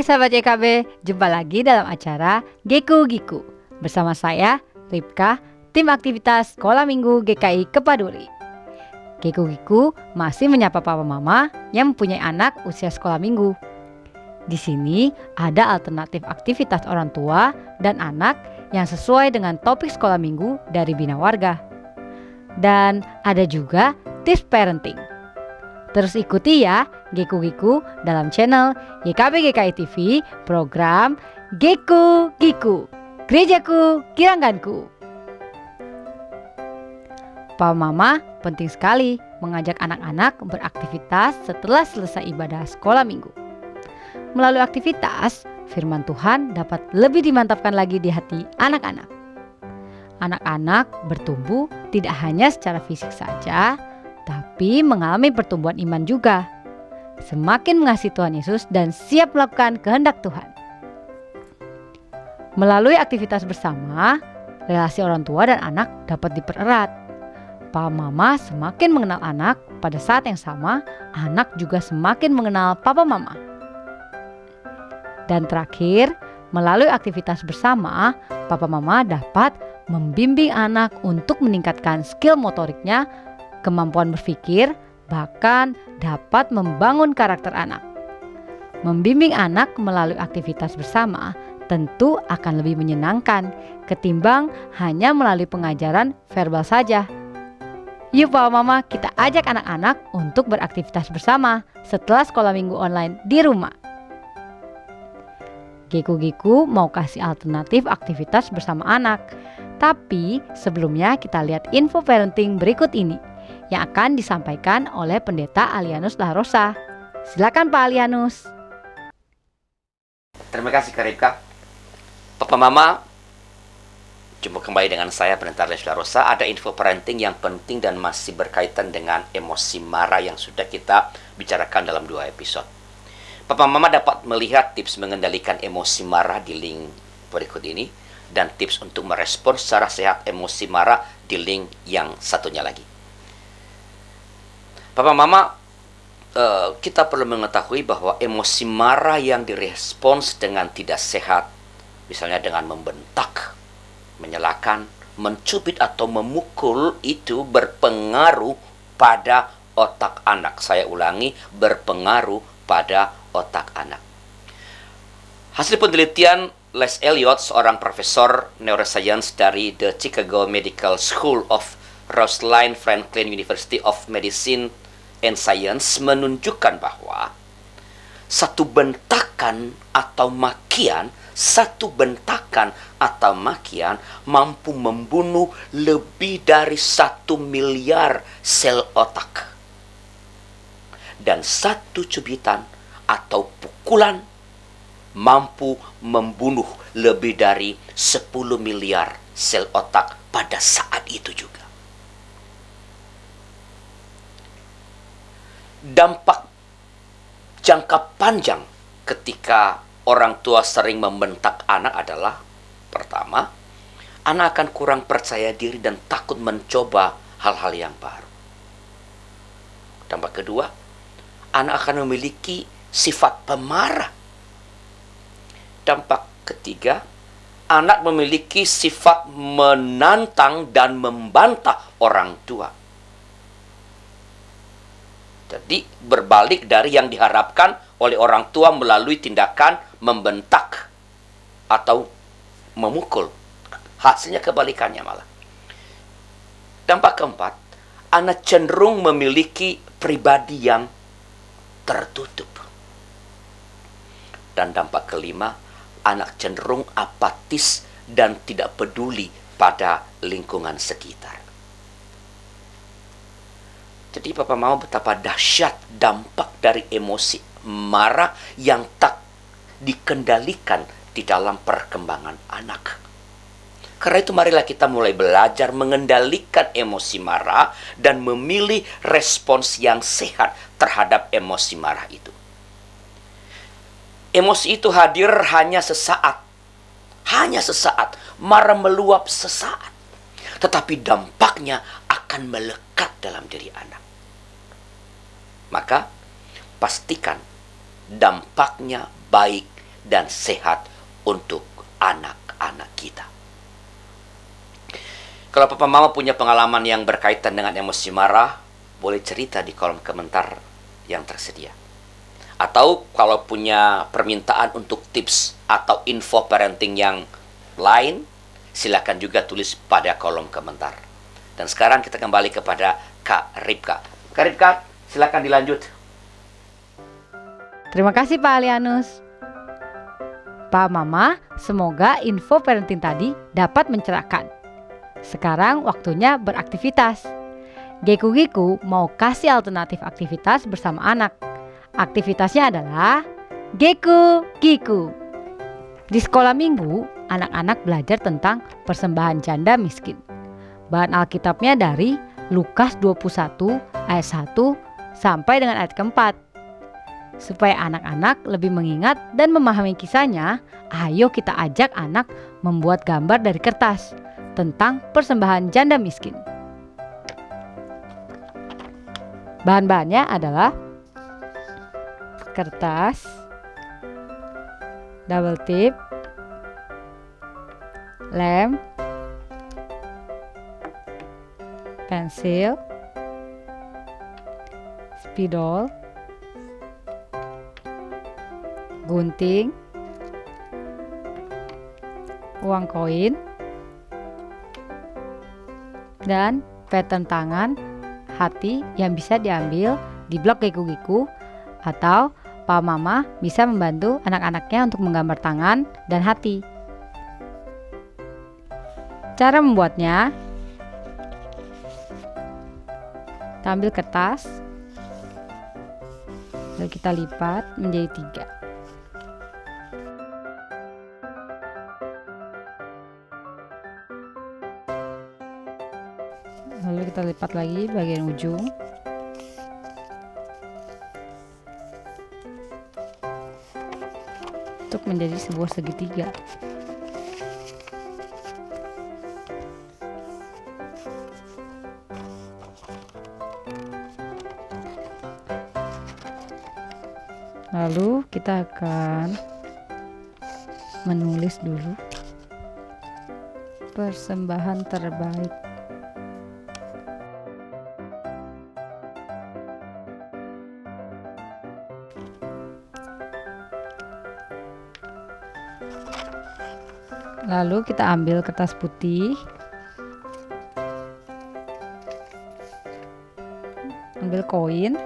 sahabat YKB, jumpa lagi dalam acara Geku Giku bersama saya, Ripka, tim aktivitas Sekolah Minggu GKI Kepaduri. Geku Giku masih menyapa papa mama yang mempunyai anak usia sekolah minggu. Di sini ada alternatif aktivitas orang tua dan anak yang sesuai dengan topik sekolah minggu dari Bina Warga. Dan ada juga tips parenting. Terus ikuti ya Geku Giku dalam channel YKB GKI TV program Geku Giku, Gerejaku Kirangganku. Papa Mama penting sekali mengajak anak-anak beraktivitas setelah selesai ibadah sekolah minggu. Melalui aktivitas, firman Tuhan dapat lebih dimantapkan lagi di hati anak-anak. Anak-anak bertumbuh tidak hanya secara fisik saja, tapi mengalami pertumbuhan iman juga. Semakin mengasihi Tuhan Yesus dan siap melakukan kehendak Tuhan. Melalui aktivitas bersama, relasi orang tua dan anak dapat dipererat. Papa Mama semakin mengenal anak, pada saat yang sama, anak juga semakin mengenal Papa Mama. Dan terakhir, melalui aktivitas bersama, Papa Mama dapat membimbing anak untuk meningkatkan skill motoriknya, kemampuan berpikir, bahkan dapat membangun karakter anak. Membimbing anak melalui aktivitas bersama tentu akan lebih menyenangkan ketimbang hanya melalui pengajaran verbal saja. Yuk Papa Mama, kita ajak anak-anak untuk beraktivitas bersama setelah sekolah minggu online di rumah. Geku Giku mau kasih alternatif aktivitas bersama anak. Tapi sebelumnya kita lihat info parenting berikut ini yang akan disampaikan oleh Pendeta Alianus Larosa. Silakan Pak Alianus. Terima kasih Kak Ripka. Papa Mama, jumpa kembali dengan saya Pendeta Alianus Larosa. Ada info parenting yang penting dan masih berkaitan dengan emosi marah yang sudah kita bicarakan dalam 2 episode. Papa Mama dapat melihat tips mengendalikan emosi marah di link berikut ini dan tips untuk merespons secara sehat emosi marah di link yang satunya lagi. Papa Mama, kita perlu mengetahui bahwa emosi marah yang direspons dengan tidak sehat, misalnya dengan membentak, menyalahkan, mencubit atau memukul, itu berpengaruh pada otak anak. Saya ulangi, berpengaruh pada otak anak. Hasil penelitian Les Elliott, seorang profesor neuroscience dari The Chicago Medical School of Rosalind Franklin University of Medicine and Science, menunjukkan bahwa satu bentakan atau makian mampu membunuh lebih dari 1 miliar sel otak. Dan satu cubitan atau pukulan mampu membunuh lebih dari 10 miliar sel otak pada saat itu juga. Dampak jangka panjang ketika orang tua sering membentak anak adalah, pertama, anak akan kurang percaya diri dan takut mencoba hal-hal yang baru. Dampak kedua, anak akan memiliki sifat pemarah. Dampak ketiga, anak memiliki sifat menantang dan membantah orang tua. Jadi berbalik dari yang diharapkan oleh orang tua melalui tindakan membentak atau memukul. Hasilnya kebalikannya malah. Dampak keempat, anak cenderung memiliki pribadi yang tertutup. Dan dampak kelima, anak cenderung apatis dan tidak peduli pada lingkungan sekitar. Jadi Papa mau betapa dahsyat dampak dari emosi marah yang tak dikendalikan di dalam perkembangan anak. Karena itu marilah kita mulai belajar mengendalikan emosi marah dan memilih respons yang sehat terhadap emosi marah itu. Emosi itu hadir hanya sesaat. Hanya sesaat. Marah meluap sesaat. Tetapi dampaknya akan melekat dalam diri anak. Maka pastikan dampaknya baik dan sehat untuk anak-anak kita. Kalau papa mama punya pengalaman yang berkaitan dengan emosi marah, boleh cerita di kolom komentar yang tersedia. Atau kalau punya permintaan untuk tips atau info parenting yang lain, silakan juga tulis pada kolom komentar. Dan sekarang kita kembali kepada Kak Ripka. Kak Ripka, silakan dilanjut. Terima kasih Pak Alianus. Pak Mama, semoga info parenting tadi dapat mencerahkan. Sekarang waktunya beraktivitas. Geku-Giku mau kasih alternatif aktivitas bersama anak. Aktivitasnya adalah Geku-Giku. Di sekolah minggu, anak-anak belajar tentang persembahan janda miskin. Bahan Alkitabnya dari Lukas 21 ayat 1 sampai dengan ayat keempat. Supaya anak-anak lebih mengingat dan memahami kisahnya, ayo kita ajak anak membuat gambar dari kertas tentang persembahan janda miskin. Bahan-bahannya adalah kertas, double tip, lem, pensil, spidol, gunting, uang koin, dan pattern tangan hati yang bisa diambil di blog Geku-Giku, atau Pak Mama bisa membantu anak-anaknya untuk menggambar tangan dan hati. Cara membuatnya: kita ambil kertas, lalu kita lipat menjadi 3. Lalu kita lipat lagi bagian ujung. Untuk menjadi sebuah segitiga. Lalu kita akan menulis dulu persembahan terbaik. Lalu kita ambil kertas putih, ambil koin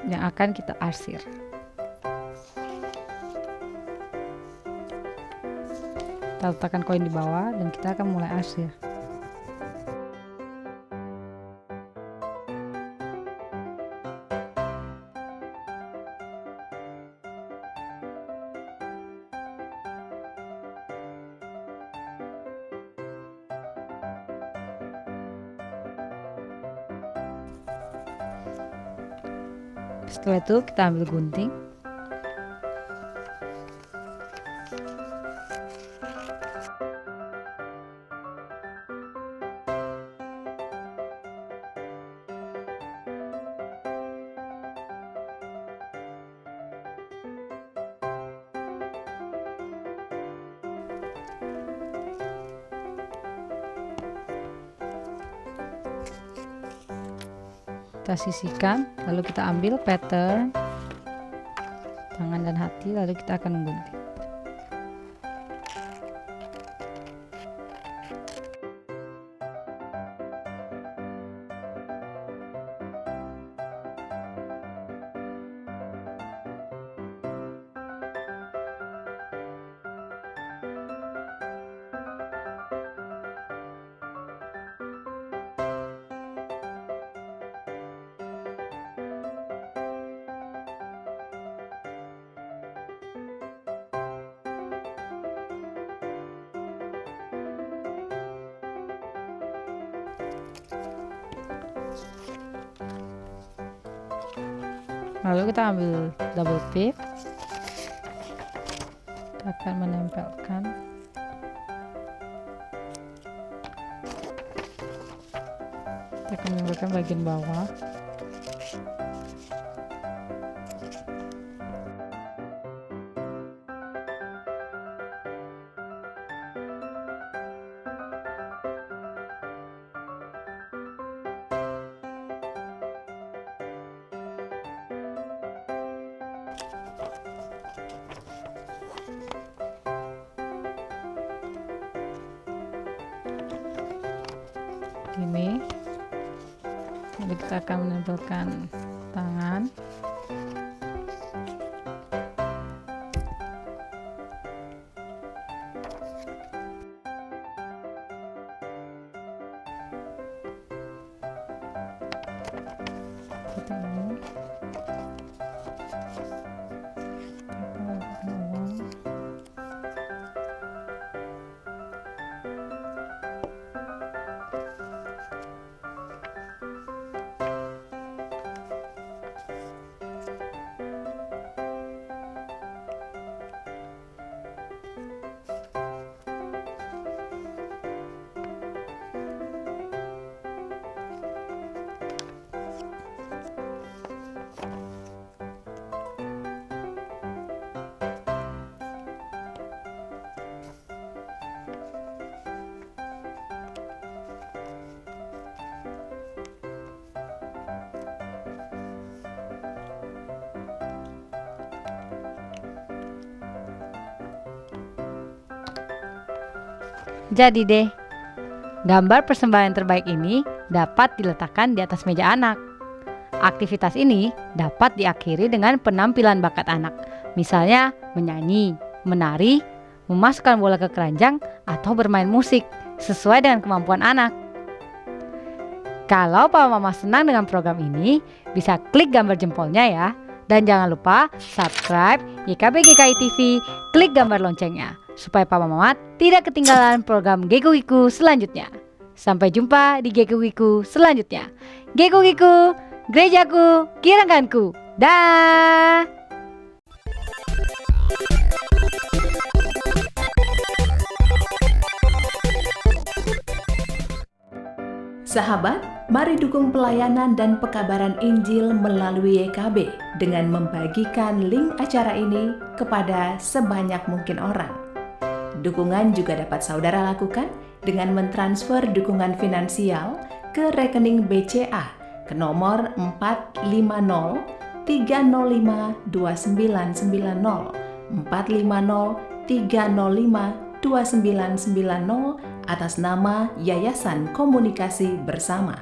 yang akan kita arsir. Kita letakkan koin di bawah dan kita akan mulai arsir. Setelah itu kita ambil gunting, kita sisihkan, lalu kita ambil pattern tangan dan hati, lalu kita akan menggunting. Lalu kita ambil double tip, kita akan menempelkan bagian bawah. ini. Jadi kita akan menempelkan tangan. Seperti ini. Jadi deh, gambar persembahan terbaik ini dapat diletakkan di atas meja anak. Aktivitas ini dapat diakhiri dengan penampilan bakat anak, misalnya menyanyi, menari, memasukkan bola ke keranjang, atau bermain musik sesuai dengan kemampuan anak. Kalau Papa Mama senang dengan program ini, bisa klik gambar jempolnya ya. Dan jangan lupa subscribe YKB GKI TV, klik gambar loncengnya, supaya Papa Mama tidak ketinggalan program Geko Giku selanjutnya. Sampai jumpa di Geko Giku selanjutnya. Geko Giku, gerejaku, kirangkanku. Dah. Sahabat, mari dukung pelayanan dan pekabaran Injil melalui YKB dengan membagikan link acara ini kepada sebanyak mungkin orang. Dukungan juga dapat saudara lakukan dengan mentransfer dukungan finansial ke rekening BCA ke nomor 450 305 2990 450 305 2990 atas nama Yayasan Komunikasi Bersama.